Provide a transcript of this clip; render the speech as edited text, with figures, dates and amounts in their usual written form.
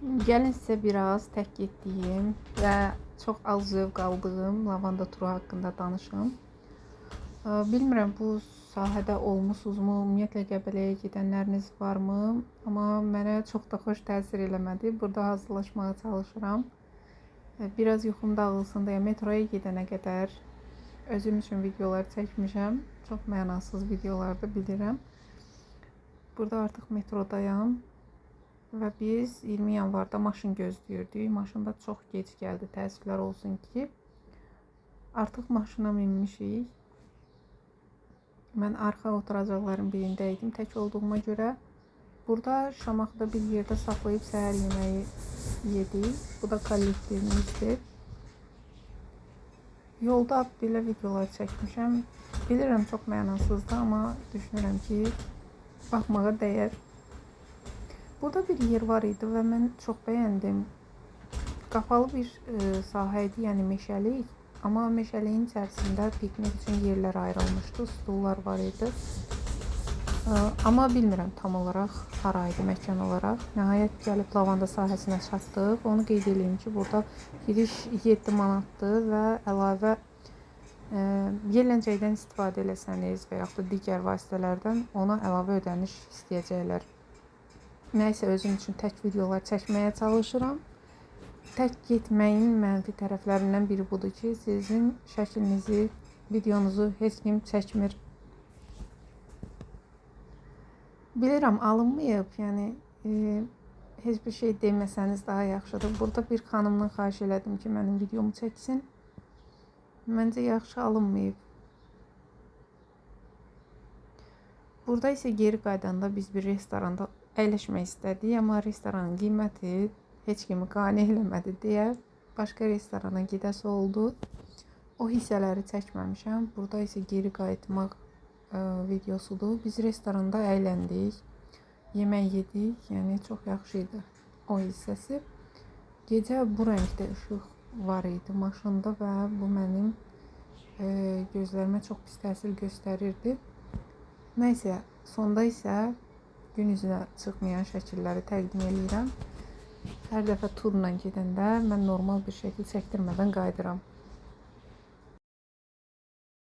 Gəlin sizə biraz tək getdiyim və çox az zövq aldığım lavanda turu haqqında danışım. Bilmirəm bu sahədə olmusunuzmu, ümumiyyətlə Qəbələyə gedənləriniz varmı? Amma mənə çox da xoş təsir eləmədi. Burada hazırlaşmağa çalışıram. Biraz yuxum dağılsın deyə metroya gedənə qədər özüm üçün videolar çəkmişəm. Çox mənasız videolardır, bilirəm. Burada artıq metrodayam. Və biz 20 yanvarda maşın gözləyirdik. Maşın da çox gec gəldi. Təəssüflər olsun ki, artıq maşına minmişik. Mən arxa oturacaqların birində idim tək olduğuma görə. Burada Şamaxıda bir yerdə saxlayıb səhər yeməyi yedik. Bu da kollektivimizdir. Yolda belə videolar çəkmişəm. Bilirəm çox mənasızdır, amma düşünürəm ki, baxmağa dəyər. Burada bir yer var idi və mən çox bəyəndim. Qapalı bir sahə idi, yəni meşəlik. Amma meşəliyin içərisində piknik üçün yerlər ayrılmışdı, stullar var idi. Amma bilmirəm tam olaraq hara idi məkan olaraq. Nəhayət gəlib lavanda sahəsinə çatdıq. Onu qeyd edeyim ki, burada giriş 7 manatdır və əlavə yerləncəkdən istifadə eləsəniz və yaxud da digər vasitələrdən ona əlavə ödəniş istəyəcəklər. Nəysə, özüm üçün tək videolar çəkməyə çalışıram. Tək getməyin mənfi tərəflərindən biri budur ki, sizin şəklinizi, videonuzu heç kim çəkmir. Bilirəm, alınmayıb, yəni heç bir şey deməsəniz daha yaxşıdır. Burada bir xanımdan xahiş elədim ki, mənim videomu çəksin. Məncə yaxşı alınmayıb. Burada isə geri qaydanda biz bir restoranda əyləşmək istədik, amma restoranın qiyməti heç kimi qane eləmədi deyə başqa restorana gedəsi oldu. O hissələri çəkməmişəm. Burada isə geri qayıtmaq videosudur. Biz restoranda əyləndik, yemək yedik, yəni çox yaxşı idi o hissəsi. Gecə bu rəngdə işıq var idi maşında və bu mənim gözlərimə çox pis təsir göstərirdi. Nəysə, sonda isə gün üzünə çıxmayan şəkilləri təqdim edirəm. Hər dəfə turla gedəndə mən normal bir şəkil çəkdirmədən qayıdıram.